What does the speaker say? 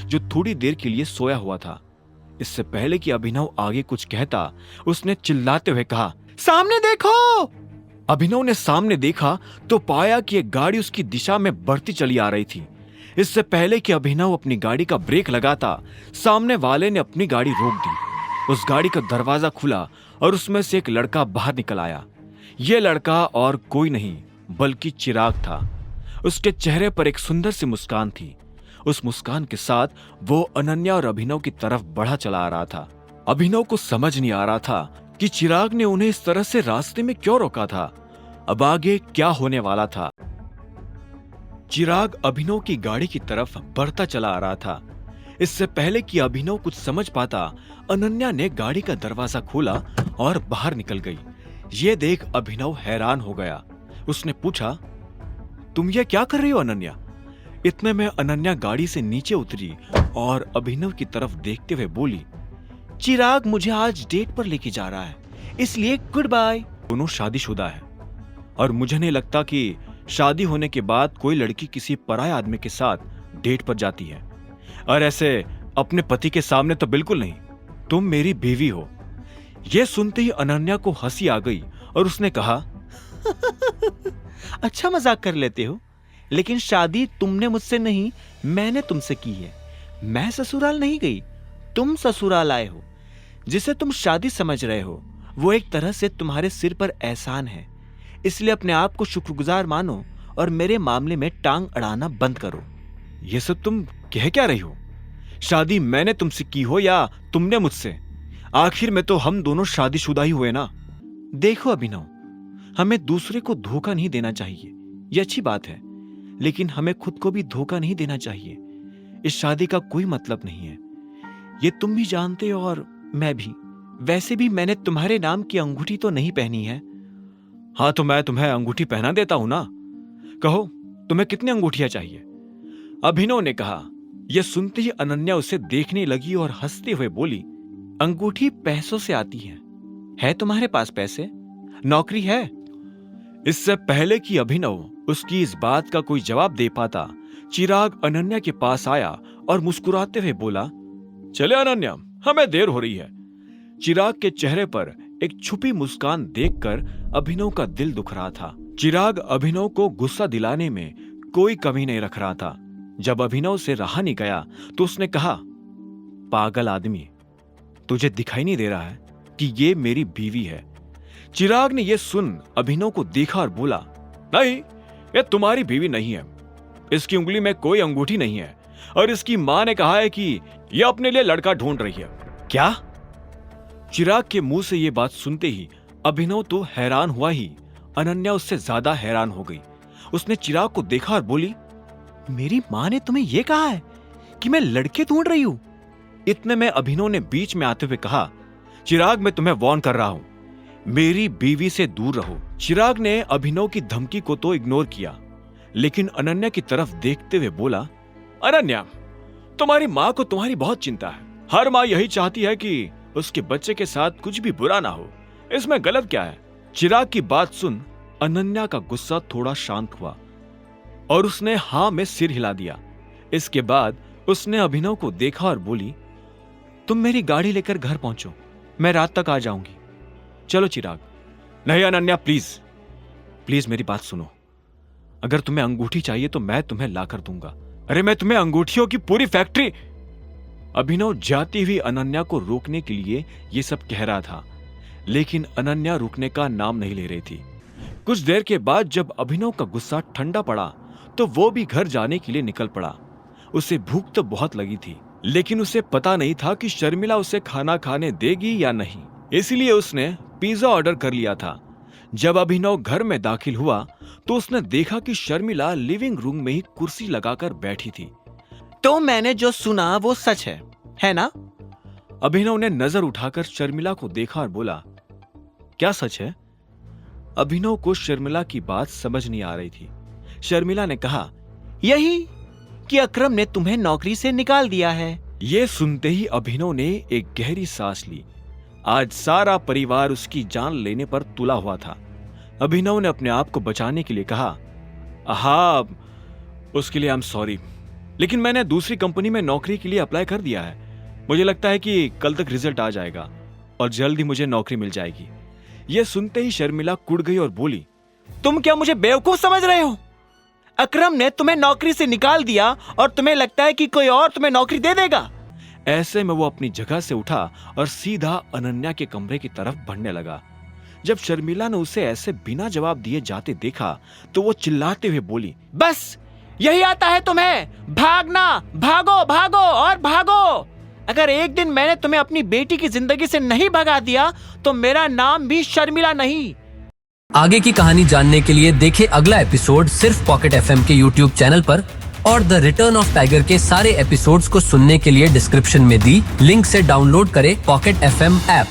जो थोड़ी देर के लिए सोया हुआ था। इससे पहले कि अभिनव आगे कुछ कहता, उसने चिल्लाते हुए कहा, सामने देखो। अभिनव ने सामने देखा तो पाया कि एक गाड़ी उसकी दिशा में बढ़ती चली आ रही थी। इससे पहले कि अभिनव अपनी गाड़ी का ब्रेक लगाता, सामने वाले ने अपनी गाड़ी रोक दी। उस गाड़ी का दरवाजा खुला और उसमें से एक लड़का बाहर निकल आया। यह लड़का और कोई नहीं बल्कि चिराग था। उसके चेहरे पर एक सुंदर सी मुस्कान थी। उस मुस्कान के साथ वो अनन्या और अभिनव की तरफ बढ़ा चला आ रहा था। अभिनव को समझ नहीं आ रहा था कि चिराग ने उन्हें इस तरह से रास्ते में क्यों रोका था। अब आगे क्या होने वाला था। चिराग अभिनव की गाड़ी की तरफ बढ़ता चला आ रहा था। इससे पहले कि अभिनव कुछ समझ पाता, अनन्या ने गाड़ी का दरवाजा खोला और बाहर निकल गई। ये देख अभिनव हैरान हो गया। उसने पूछा, तुम ये क्या कर रही हो अनन्या? इतने में अनन्या गाड़ी से नीचे उतरी और अभिनव की तरफ देखते हुए बोली, चिराग मुझे आज डेट पर लेके जा रहा है, इसलिए गुड बाय। दोनों शादीशुदा है और मुझे नहीं लगता कि शादी होने के बाद कोई लड़की किसी पराये आदमी के साथ डेट पर जाती है, और ऐसे अपने पति के सामने तो बिल्कुल नहीं। तुम मेरी बीवी हो। यह सुनते ही अनन्या को हंसी आ गई और उसने कहा, अच्छा मजाक कर लेते हो, लेकिन शादी तुमने मुझसे नहीं, मैंने तुमसे की है। मैं ससुराल नहीं गई, तुम ससुराल आए हो। जिसे तुम शादी समझ रहे हो वो एक तरह से तुम्हारे सिर पर एहसान है, इसलिए अपने आप को शुक्रगुजार मानो और मेरे मामले में टांग अड़ाना बंद करो। ये सब तुम कह क्या रही हो? शादी मैंने तुमसे की हो या तुमने मुझसे? आखिर में तो हम दोनों शादीशुदा ही हुए ना। देखो अभिनव, हमें दूसरे को धोखा नहीं देना चाहिए, ये अच्छी बात है, लेकिन हमें खुद को भी धोखा नहीं देना चाहिए। इस शादी का कोई मतलब नहीं है, ये तुम भी जानते हो और मैं भी। वैसे भी मैंने तुम्हारे नाम की अंगूठी तो नहीं पहनी है। हाँ, तो मैं तुम्हें अंगूठी पहना देता हूं ना। कहो, तुम्हें कितनी अंगूठियां चाहिए? अभिनव ने कहा। यह सुनते ही अनन्या उसे देखने लगी और हंसते हुए बोली, अंगूठी पैसों से आती है तुम्हारे पास पैसे? नौकरी है? इससे पहले कि अभिनव उसकी इस बात का कोई जवाब दे पाता, चिराग अनन्या के पास आया और मुस्कुराते हुए बोला, चले अनन्या, हमें देर हो रही है। चिराग के चेहरे पर एक छुपी मुस्कान देखकर अभिनव का दिल दुख रहा था। चिराग अभिनव को गुस्सा दिलाने में कोई कमी नहीं रख रहा था। जब अभिनव से रहा नहीं गया तो उसने कहा, पागल आदमी, तुझे दिखाई नहीं दे रहा है कि ये मेरी बीवी है? चिराग ने यह सुन अभिनव को देखा और बोला, नहीं, ये तुम्हारी बीवी नहीं है। इसकी उंगली में कोई अंगूठी नहीं है और इसकी मां ने कहा है कि यह अपने लिए लड़का ढूंढ रही है। क्या? चिराग के मुंह से यह बात सुनते ही अभिनव तो हैरान हुआ ही, अनन्या उससे ज्यादा हैरान हो गई। उसने चिराग को देखा और बोली, मेरी मां ने तुम्हें यह कहा है कि मैं लड़के ढूंढ रही हूं? इतने में अभिनव ने बीच में आते हुए कहा, चिराग, मैं तुम्हें वार्न कर रहा हूं, मेरी बीवी से दूर रहो। चिराग ने अभिनव की धमकी को तो इग्नोर किया, लेकिन अनन्या की तरफ देखते हुए बोला, अनन्या, तुम्हारी मां को तुम्हारी बहुत चिंता है। हर मां यही चाहती है कि उसके बच्चे के साथ कुछ भी बुरा ना हो, इसमें गलत क्या है? चिराग की बात सुन अनन्या का गुस्सा थोड़ा शांत हुआ और उसने हां में सिर हिला दिया। इसके बाद उसने अभिनव को देखा और बोली, तुम मेरी गाड़ी लेकर घर पहुंचो, मैं रात तक आ जाऊंगी। चलो चिराग। नहीं अनन्या, प्लीज प्लीज मेरी बात सुनो। अगर तुम्हें अंगूठी चाहिए तो मैं तुम्हें लाकर दूंगा। अरे मैं तुम्हें अंगूठियों की पूरी फैक्ट्री। अभिनव जाती हुई अनन्या को रोकने के लिए यह सब कह रहा था, लेकिन अनन्या रुकने का नाम नहीं ले रही थी। कुछ देर के बाद जब अभिनव का गुस्सा ठंडा पड़ा तो वो भी घर जाने के लिए निकल पड़ा। उसे भूख तो बहुत लगी थी, लेकिन उसे पता नहीं था कि शर्मिला उसे खाना खाने देगी या नहीं, इसलिए उसने पिज्जा ऑर्डर कर लिया था। जब अभिनव घर में दाखिल हुआ तो उसने देखा कि शर्मिला लिविंग रूम में ही कुर्सी लगाकर बैठी थी। तो मैंने जो सुना वो सच है ना? अभिनव ने नजर उठाकर शर्मिला को देखा और बोला, क्या सच है? अभिनव को शर्मिला की बात समझ नहीं आ रही थी। शर्मिला ने कहा, यही कि अकरम ने तुम्हें नौकरी से निकाल दिया है। यह सुनते ही अभिनव ने एक गहरी सांस ली। आज सारा परिवार उसकी जान लेने पर तुला हुआ था। अभिनव ने अपने आप को बचाने के लिए कहा, हाँ, उसके लिए आई एम सॉरी, लेकिन मैंने दूसरी कंपनी में नौकरी के लिए अप्लाई कर दिया है। मुझे लगता है कि कल तक रिजल्ट आ जाएगा और जल्द ही मुझे नौकरी मिल जाएगी। यह सुनते ही शर्मिला कुड़ गई और बोली, तुम क्या मुझे बेवकूफ समझ रहे हो? अकरम ने तुम्हें नौकरी से निकाल दिया और तुम्हें लगता है कि कोई और तुम्हें नौकरी दे देगा? ऐसे में वो अपनी जगह से उठा और सीधा अनन्या के कमरे की तरफ बढ़ने लगा। जब शर्मिला ने उसे ऐसे बिना जवाब दिए जाते देखा तो वो चिल्लाते हुए बोली, बस यही आता है तुम्हें? भागना, भागो भागो और भागो। अगर एक दिन मैंने तुम्हें अपनी बेटी की जिंदगी से नहीं भगा दिया तो मेरा नाम भी शर्मिला नहीं। आगे की कहानी जानने के लिए देखें अगला एपिसोड सिर्फ पॉकेट एफएम के यूट्यूब चैनल पर, और द रिटर्न ऑफ टाइगर के सारे एपिसोड्स को सुनने के लिए डिस्क्रिप्शन में दी लिंक से डाउनलोड करें पॉकेट एफएम ऐप।